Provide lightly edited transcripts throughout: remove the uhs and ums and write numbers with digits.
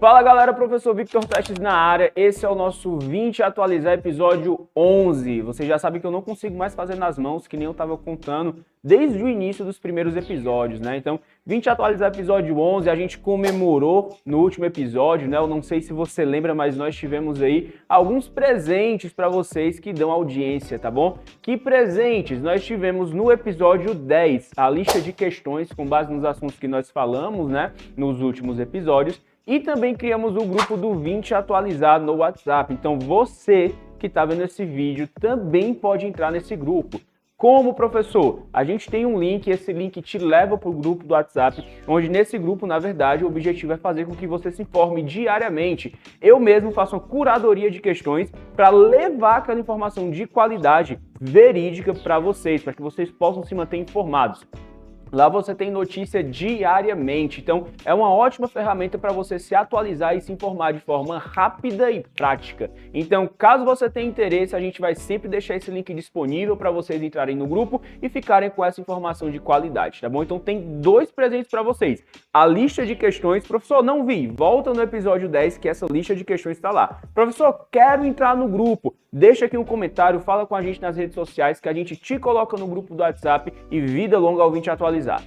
Fala galera, professor Victor Testes na área, esse é o nosso 20 atualizar episódio 11. Você já sabe que eu não consigo mais fazer nas mãos, que nem eu estava contando desde o início dos primeiros episódios, né? Então, 20 atualizar episódio 11, a gente comemorou no último episódio, né? Eu não sei se você lembra, mas nós tivemos aí alguns presentes para vocês que dão audiência, tá bom? Que presentes? Nós tivemos no episódio 10 a lista de questões com base nos assuntos que nós falamos, né? Nos últimos episódios. E também criamos o grupo do 20 atualizado no WhatsApp. Então você que está vendo esse vídeo também pode entrar nesse grupo. Como, professor? A gente tem um link, esse link te leva para o grupo do WhatsApp, onde nesse grupo, na verdade, o objetivo é fazer com que você se informe diariamente. Eu mesmo faço uma curadoria de questões para levar aquela informação de qualidade verídica para vocês, para que vocês possam se manter informados. Lá você tem notícia diariamente, então é uma ótima ferramenta para você se atualizar e se informar de forma rápida e prática. Então, caso você tenha interesse, a gente vai sempre deixar esse link disponível para vocês entrarem no grupo e ficarem com essa informação de qualidade, tá bom? Então tem dois presentes para vocês. A lista de questões, professor, não vi, volta no episódio 10 que essa lista de questões está lá. Professor, quero entrar no grupo. Deixa aqui um comentário, fala com a gente nas redes sociais que a gente te coloca no grupo do WhatsApp e vida longa ao 20 atualizar.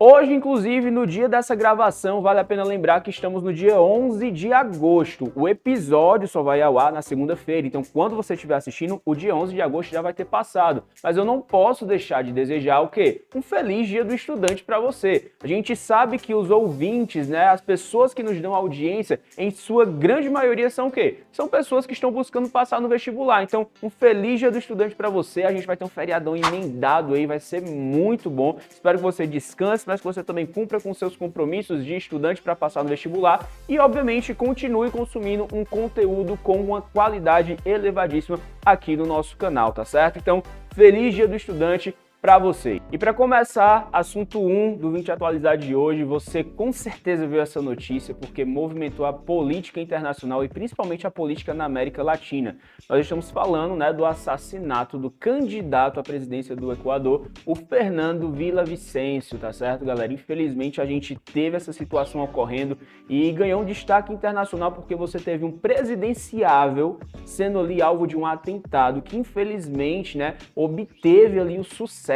Hoje, inclusive, no dia dessa gravação, vale a pena lembrar que estamos no dia 11 de agosto. O episódio só vai ao ar na segunda-feira, então quando você estiver assistindo, o dia 11 de agosto já vai ter passado. Mas eu não posso deixar de desejar o quê? Um feliz dia do estudante para você. A gente sabe que os ouvintes, né, as pessoas que nos dão audiência, em sua grande maioria são o quê? São pessoas que estão buscando passar no vestibular. Então, um feliz dia do estudante para você. A gente vai ter um feriadão emendado aí, vai ser muito bom. Espero que você descanse, mas que você também cumpra com seus compromissos de estudante para passar no vestibular e, obviamente, continue consumindo um conteúdo com uma qualidade elevadíssima aqui no nosso canal, tá certo? Então, feliz dia do estudante para você. E para começar, assunto 1 do 20 atualizar de hoje, você com certeza viu essa notícia porque movimentou a política internacional e principalmente a política na América Latina. Nós estamos falando, né, do assassinato do candidato à presidência do Equador, o Fernando Villavicencio, tá certo, galera? Infelizmente a gente teve essa situação ocorrendo e ganhou um destaque internacional porque você teve um presidenciável sendo ali alvo de um atentado que infelizmente, né, obteve ali o sucesso.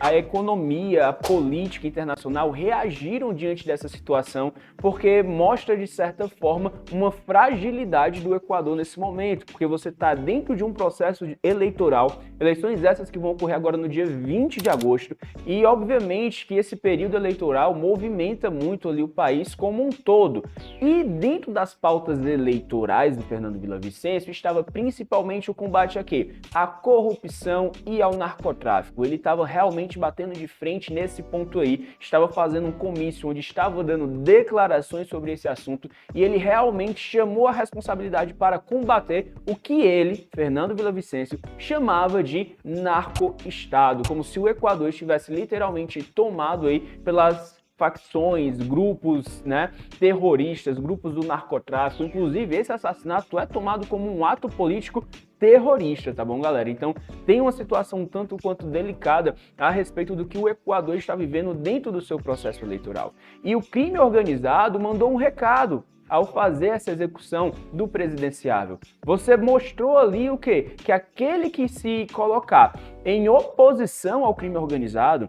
A economia, a política internacional reagiram diante dessa situação porque mostra, de certa forma, uma fragilidade do Equador nesse momento, porque você está dentro de um processo eleitoral, eleições essas que vão ocorrer agora no dia 20 de agosto, e obviamente que esse período eleitoral movimenta muito ali o país como um todo. E dentro das pautas eleitorais do Fernando Villavicencio estava principalmente o combate a quê? À corrupção e ao narcotráfico. Ele estava realmente batendo de frente nesse ponto aí, estava fazendo um comício onde estava dando declarações sobre esse assunto e ele realmente chamou a responsabilidade para combater o que ele, Fernando Villavicencio, chamava de narco-estado, como se o Equador estivesse literalmente tomado aí pelas facções, grupos, né, terroristas, grupos do narcotráfico. Inclusive, esse assassinato é tomado como um ato político terrorista, tá bom, galera? Então, tem uma situação um tanto quanto delicada a respeito do que o Equador está vivendo dentro do seu processo eleitoral. E o crime organizado mandou um recado ao fazer essa execução do presidenciável. Você mostrou ali o quê? Que aquele que se colocar em oposição ao crime organizado,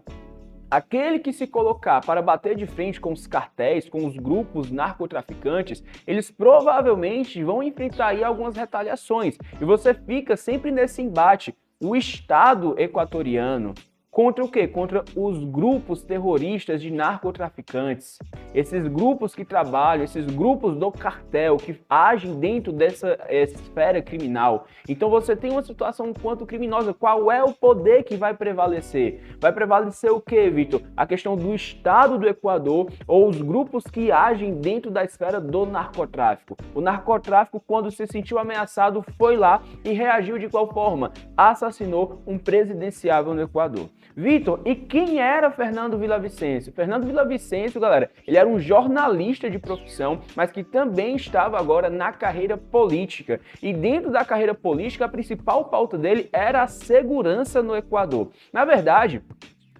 aquele que se colocar para bater de frente com os cartéis, com os grupos narcotraficantes, eles provavelmente vão enfrentar aí algumas retaliações. E você fica sempre nesse embate. O Estado equatoriano contra o quê? Contra os grupos terroristas de narcotraficantes. Esses grupos que trabalham, esses grupos do cartel que agem dentro dessa esfera criminal. Então você tem uma situação um quanto criminosa. Qual é o poder que vai prevalecer? Vai prevalecer o quê, Vitor? A questão do Estado do Equador ou os grupos que agem dentro da esfera do narcotráfico. O narcotráfico, quando se sentiu ameaçado, foi lá e reagiu de qual forma? Assassinou um presidenciável no Equador. Vitor, e quem era Fernando Villavicencio? Fernando Villavicencio, galera, ele era um jornalista de profissão, mas que também estava agora na carreira política. E dentro da carreira política, a principal pauta dele era a segurança no Equador. Na verdade,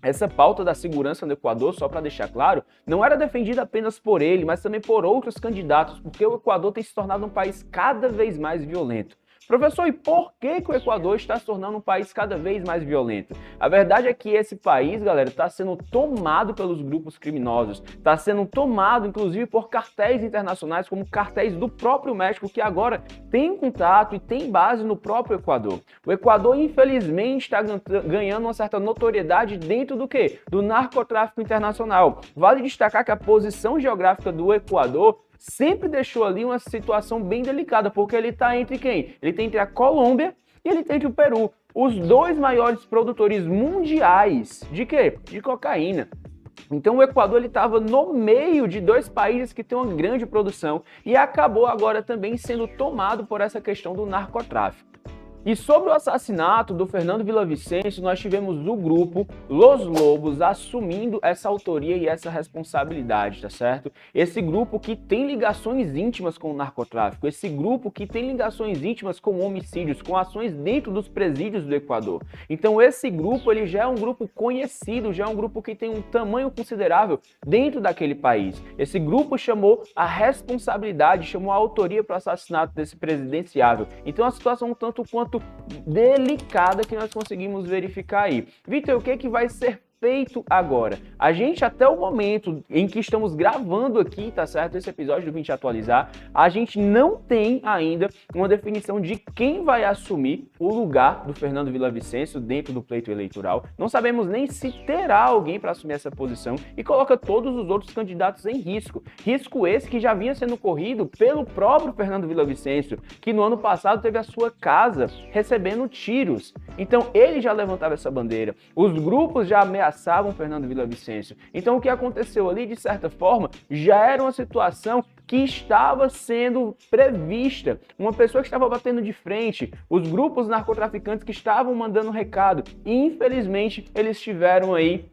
essa pauta da segurança no Equador, só para deixar claro, não era defendida apenas por ele, mas também por outros candidatos, porque o Equador tem se tornado um país cada vez mais violento. Professor, e por que o Equador está se tornando um país cada vez mais violento? A verdade é que esse país, galera, está sendo tomado pelos grupos criminosos, está sendo tomado, inclusive, por cartéis internacionais, como cartéis do próprio México, que agora tem contato e tem base no próprio Equador. O Equador, infelizmente, está ganhando uma certa notoriedade dentro do quê? Do narcotráfico internacional. Vale destacar que a posição geográfica do Equador sempre deixou ali uma situação bem delicada, porque ele está entre quem? Ele está entre a Colômbia e ele está entre o Peru, os dois maiores produtores mundiais de quê? De cocaína. Então o Equador estava no meio de dois países que têm uma grande produção e acabou agora também sendo tomado por essa questão do narcotráfico. E sobre o assassinato do Fernando Villavicencio, nós tivemos o grupo Los Lobos assumindo essa autoria e essa responsabilidade, tá certo? Esse grupo que tem ligações íntimas com o narcotráfico, esse grupo que tem ligações íntimas com homicídios, com ações dentro dos presídios do Equador. Então esse grupo, ele já é um grupo conhecido, já é um grupo que tem um tamanho considerável dentro daquele país. Esse grupo chamou a responsabilidade, chamou a autoria para o assassinato desse presidenciável. Então a situação um tanto quanto delicada que nós conseguimos verificar aí. Vitor, o que vai ser feito agora? A gente, até o momento em que estamos gravando aqui, tá certo? Esse episódio do Vim Te Atualizar, a gente não tem ainda uma definição de quem vai assumir o lugar do Fernando Villavicencio dentro do pleito eleitoral. Não sabemos nem se terá alguém para assumir essa posição e coloca todos os outros candidatos em risco. Risco esse que já vinha sendo corrido pelo próprio Fernando Villavicencio, que no ano passado teve a sua casa recebendo tiros. Então ele já levantava essa bandeira. Os grupos já ameaçavam Fernando Villavicencio. Então o que aconteceu ali, de certa forma, já era uma situação que estava sendo prevista. Uma pessoa que estava batendo de frente, os grupos narcotraficantes que estavam mandando recado. E infelizmente eles tiveram aí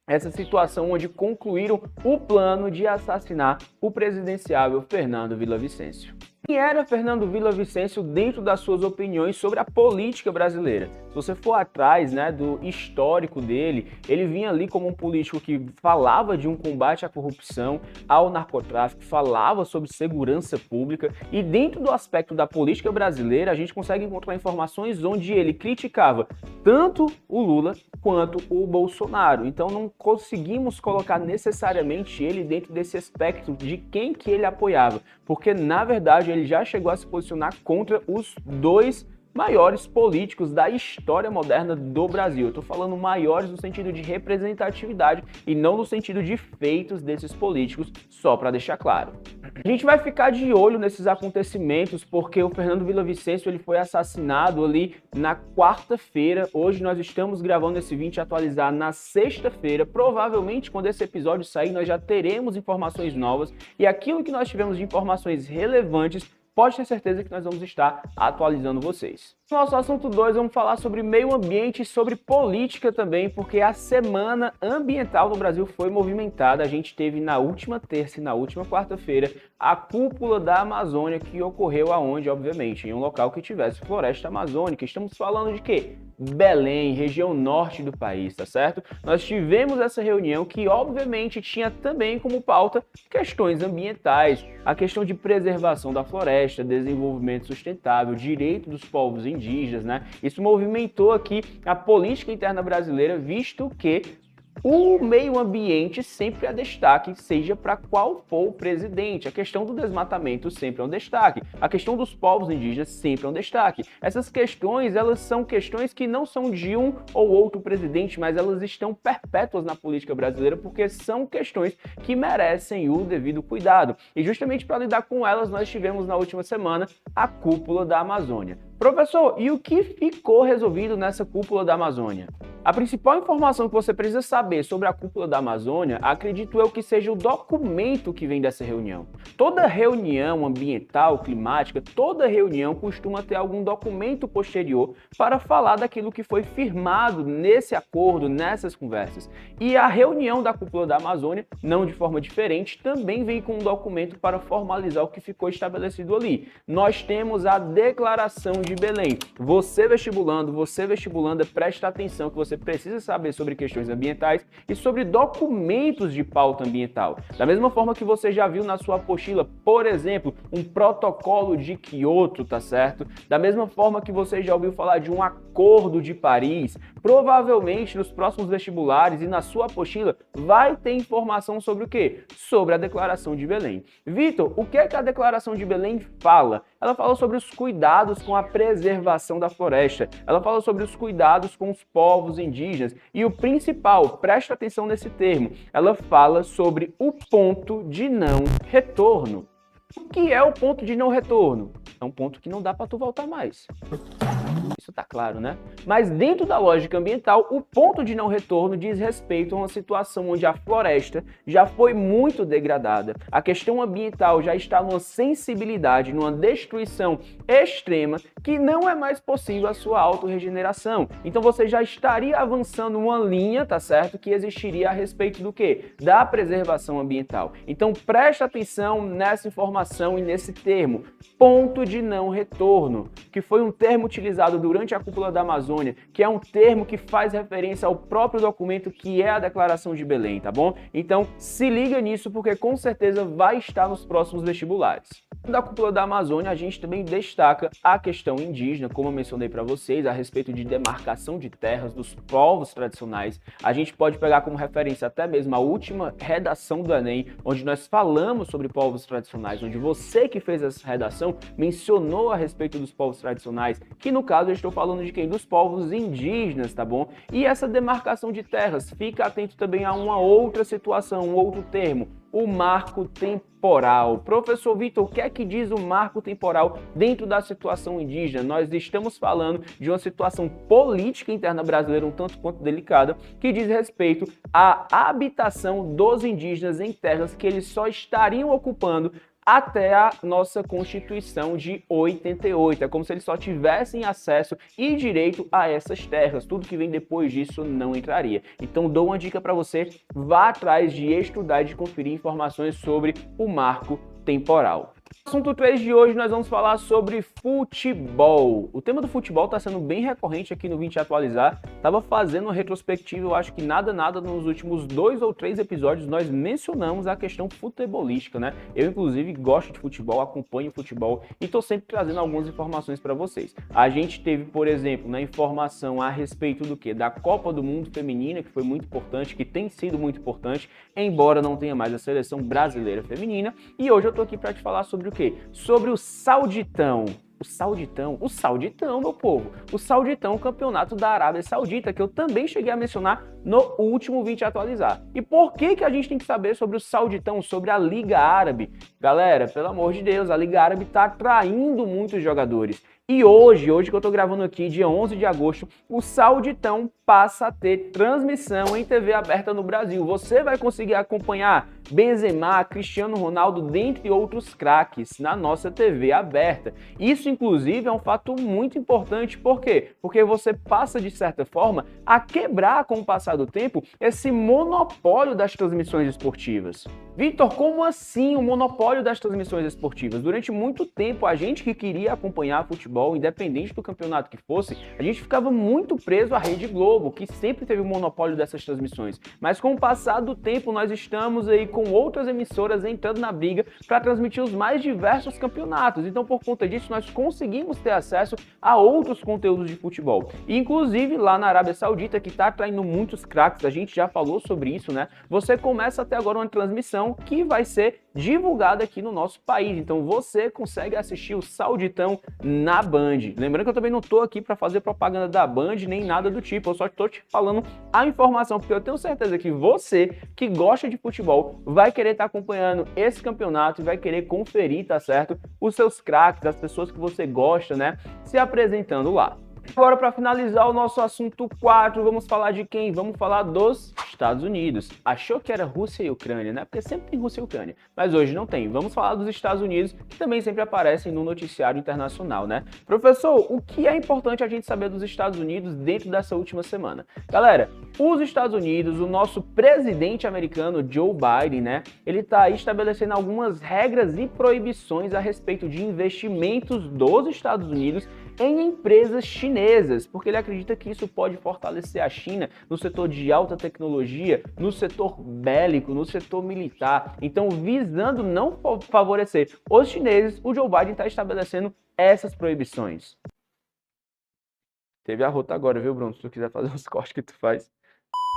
essa situação onde concluíram o plano de assassinar o presidenciável Fernando Villavicencio. Quem era Fernando Villavicencio dentro das suas opiniões sobre a política brasileira? Se você for atrás, do histórico dele, ele vinha ali como um político que falava de um combate à corrupção, ao narcotráfico, falava sobre segurança pública e dentro do aspecto da política brasileira a gente consegue encontrar informações onde ele criticava tanto o Lula quanto o Bolsonaro. Então não conseguimos colocar necessariamente ele dentro desse aspecto de quem que ele apoiava, porque na verdade ele já chegou a se posicionar contra os dois maiores políticos da história moderna do Brasil. Eu estou falando maiores no sentido de representatividade e não no sentido de feitos desses políticos, só para deixar claro. A gente vai ficar de olho nesses acontecimentos porque o Fernando Villavicencio ele foi assassinado ali na quarta-feira. Hoje nós estamos gravando esse Vim Te Atualizar na sexta-feira. Provavelmente quando esse episódio sair nós já teremos informações novas e aquilo que nós tivemos de informações relevantes pode ter certeza que nós vamos estar atualizando vocês. No nosso assunto 2, vamos falar sobre meio ambiente e sobre política também, porque a semana ambiental no Brasil foi movimentada. A gente teve na última terça e na última quarta-feira a cúpula da Amazônia, que ocorreu aonde, obviamente, em um local que tivesse floresta amazônica. Estamos falando de quê? Belém, região norte do país, tá certo? Nós tivemos essa reunião que, obviamente, tinha também como pauta questões ambientais, a questão de preservação da floresta, desenvolvimento sustentável, direito dos povos indígenas, Isso movimentou aqui a política interna brasileira, visto que o meio ambiente sempre é destaque, seja para qual for o presidente. A questão do desmatamento sempre é um destaque. A questão dos povos indígenas sempre é um destaque. Essas questões, elas são questões que não são de um ou outro presidente, mas elas estão perpétuas na política brasileira porque são questões que merecem o devido cuidado. E justamente para lidar com elas, nós tivemos na última semana a cúpula da Amazônia. Professor, e o que ficou resolvido nessa cúpula da Amazônia? A principal informação que você precisa saber sobre a Cúpula da Amazônia, acredito eu que seja o documento que vem dessa reunião. Toda reunião ambiental, climática, toda reunião costuma ter algum documento posterior para falar daquilo que foi firmado nesse acordo, nessas conversas. E a reunião da Cúpula da Amazônia, não de forma diferente, também vem com um documento para formalizar o que ficou estabelecido ali. Nós temos a Declaração de Belém. Você vestibulanda, presta atenção que você precisa saber sobre questões ambientais e sobre documentos de pauta ambiental. Da mesma forma que você já viu na sua apostila, por exemplo, um protocolo de Kyoto, tá certo? Da mesma forma que você já ouviu falar de um acordo de Paris, provavelmente nos próximos vestibulares e na sua apostila vai ter informação sobre o quê? Sobre a Declaração de Belém. Vitor, o que é que a Declaração de Belém fala? Ela fala sobre os cuidados com a preservação da floresta, ela fala sobre os cuidados com os povos indígenas e o principal, presta atenção nesse termo, ela fala sobre o ponto de não retorno. O que é o ponto de não retorno? É um ponto que não dá para tu voltar mais. Isso tá claro, né? Mas dentro da lógica ambiental, o ponto de não retorno diz respeito a uma situação onde a floresta já foi muito degradada. A questão ambiental já está numa sensibilidade, numa destruição extrema que não é mais possível a sua autorregeneração. Então você já estaria avançando uma linha, tá certo? Que existiria a respeito do quê? Da preservação ambiental. Então presta atenção nessa informação e nesse termo, ponto de não retorno, que foi um termo utilizado durante a Cúpula da Amazônia, que é um termo que faz referência ao próprio documento que é a Declaração de Belém, tá bom? Então se liga nisso porque com certeza vai estar nos próximos vestibulares. Da Cúpula da Amazônia, a gente também destaca a questão indígena, como eu mencionei para vocês, a respeito de demarcação de terras dos povos tradicionais. A gente pode pegar como referência até mesmo a última redação do Enem, onde nós falamos sobre povos tradicionais, onde você que fez essa redação mencionou a respeito dos povos tradicionais, que no caso eu estou falando de quem? Dos povos indígenas, tá bom? E essa demarcação de terras, fica atento também a uma outra situação, um outro termo, o marco temporal. Professor Vitor, o que é que diz o marco temporal dentro da situação indígena? Nós estamos falando de uma situação política interna brasileira um tanto quanto delicada, que diz respeito à habitação dos indígenas em terras que eles só estariam ocupando até a nossa Constituição de 88. É como se eles só tivessem acesso e direito a essas terras. Tudo que vem depois disso não entraria. Então dou uma dica para você, vá atrás de estudar e de conferir informações sobre o marco temporal. No assunto 3 de hoje nós vamos falar sobre futebol. O tema do futebol está sendo bem recorrente aqui no Vim Te Atualizar. Estava fazendo uma retrospectiva, eu acho que nada nos últimos 2 ou 3 episódios nós mencionamos a questão futebolística, né? Eu inclusive gosto de futebol, acompanho futebol e estou sempre trazendo algumas informações para vocês. A gente teve, por exemplo, na informação a respeito do quê? Da Copa do Mundo Feminina, que foi muito importante, que tem sido muito importante, embora não tenha mais a seleção brasileira feminina. E hoje eu estou aqui para te falar sobre o quê? Sobre o Sauditão. O Sauditão, meu povo. O Sauditão, o campeonato da Arábia Saudita, que eu também cheguei a mencionar no último Vim Te Atualizar. E por que a gente tem que saber sobre o Sauditão, sobre a Liga Árabe? Galera, pelo amor de Deus, a Liga Árabe está atraindo muitos jogadores. E hoje que eu tô gravando aqui, dia 11 de agosto, o Sauditão passa a ter transmissão em TV aberta no Brasil. Você vai conseguir acompanhar Benzema, Cristiano Ronaldo, dentre outros craques, na nossa TV aberta. Isso, inclusive, é um fato muito importante. Por quê? Porque você passa, de certa forma, a quebrar, com o passar do tempo, esse monopólio das transmissões esportivas. Vitor, como assim o monopólio das transmissões esportivas? Durante muito tempo, a gente que queria acompanhar futebol, independente do campeonato que fosse, a gente ficava muito preso à Rede Globo, que sempre teve o monopólio dessas transmissões. Mas com o passar do tempo, nós estamos aí com outras emissoras entrando na briga para transmitir os mais diversos campeonatos. Então, por conta disso, nós conseguimos ter acesso a outros conteúdos de futebol. E, inclusive, lá na Arábia Saudita, que está atraindo muitos craques, a gente já falou sobre isso, né? Você começa a ter agora uma transmissão que vai ser divulgada aqui no nosso país. Então você consegue assistir o Sauditão na Band. Lembrando que eu também não estou aqui para fazer propaganda da Band nem nada do tipo, eu só estou te falando a informação, porque eu tenho certeza que você que gosta de futebol vai querer estar acompanhando esse campeonato e vai querer conferir, tá certo? Os seus craques, as pessoas que você gosta, né? Se apresentando lá. Agora, para finalizar o nosso assunto 4, vamos falar de quem? Vamos falar dos Estados Unidos. Achou que era Rússia e Ucrânia, né? Porque sempre tem Rússia e Ucrânia, mas hoje não tem. Vamos falar dos Estados Unidos, que também sempre aparecem no noticiário internacional, né? Professor, o que é importante a gente saber dos Estados Unidos dentro dessa última semana? Galera, os Estados Unidos, o nosso presidente americano, Joe Biden, né? Ele está aí estabelecendo algumas regras e proibições a respeito de investimentos dos Estados Unidos em empresas chinesas, porque ele acredita que isso pode fortalecer a China no setor de alta tecnologia, no setor bélico, no setor militar. Então, visando não favorecer os chineses, o Joe Biden está estabelecendo essas proibições. Teve a rota agora, viu, Bruno? Se tu quiser fazer os cortes que tu faz.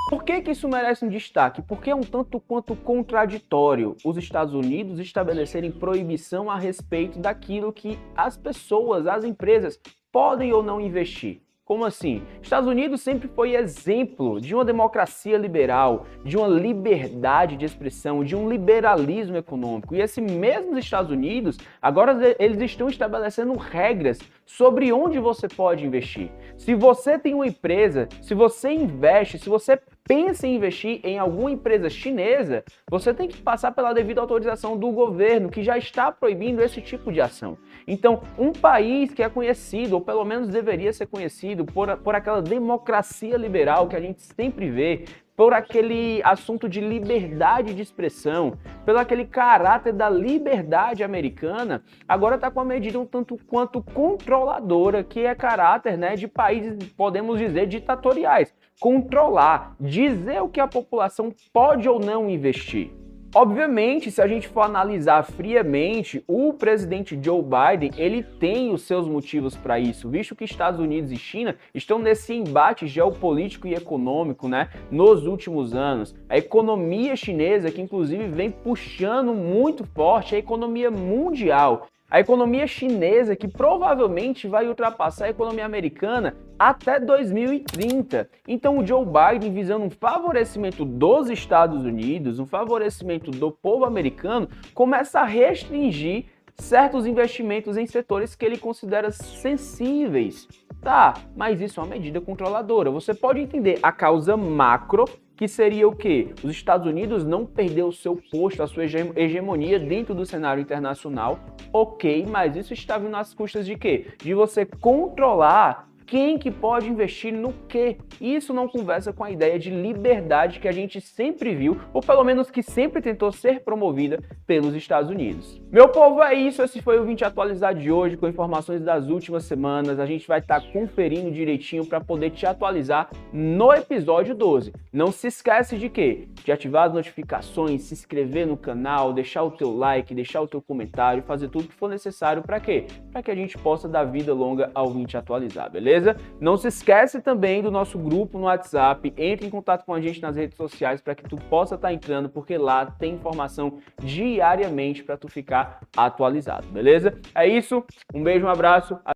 Por que isso merece um destaque? Porque é um tanto quanto contraditório os Estados Unidos estabelecerem proibição a respeito daquilo que as pessoas, as empresas, podem ou não investir. Como assim? Estados Unidos sempre foi exemplo de uma democracia liberal, de uma liberdade de expressão, de um liberalismo econômico. E esses mesmos Estados Unidos, agora eles estão estabelecendo regras sobre onde você pode investir. Se você tem uma empresa, se você investe, se você pensa em investir em alguma empresa chinesa, você tem que passar pela devida autorização do governo, que já está proibindo esse tipo de ação. Então, um país que é conhecido, ou pelo menos deveria ser conhecido, por aquela democracia liberal que a gente sempre vê, por aquele assunto de liberdade de expressão, pelo aquele caráter da liberdade americana, agora está com a medida um tanto quanto controladora, que é caráter, né, de países, podemos dizer, ditatoriais. Controlar, dizer o que a população pode ou não investir. Obviamente, se a gente for analisar friamente, o presidente Joe Biden, ele tem os seus motivos para isso, visto que Estados Unidos e China estão nesse embate geopolítico e econômico, né, nos últimos anos. A economia chinesa, que inclusive vem puxando muito forte a economia mundial. A economia chinesa, que provavelmente vai ultrapassar a economia americana até 2030. Então, o Joe Biden, visando um favorecimento dos Estados Unidos, um favorecimento do povo americano, começa a restringir certos investimentos em setores que ele considera sensíveis. Tá, mas isso é uma medida controladora. Você pode entender a causa macro, que seria o quê? Os Estados Unidos não perder o seu posto, a sua hegemonia dentro do cenário internacional, ok, mas isso está vindo às custas de quê? De você controlar quem que pode investir no quê. Isso não conversa com a ideia de liberdade que a gente sempre viu, ou pelo menos que sempre tentou ser promovida pelos Estados Unidos. Meu povo, é isso. Esse foi o 20 Atualizado de hoje, com informações das últimas semanas. A gente vai estar conferindo direitinho para poder te atualizar no episódio 12. Não se esquece de quê? De ativar as notificações, se inscrever no canal, deixar o teu like, deixar o teu comentário, fazer tudo que for necessário para quê? Para que a gente possa dar vida longa ao 20 Atualizado, beleza? Não se esquece também do nosso grupo no WhatsApp, entre em contato com a gente nas redes sociais para que tu possa estar entrando, porque lá tem informação diariamente para tu ficar atualizado, beleza? É isso, um beijo, um abraço.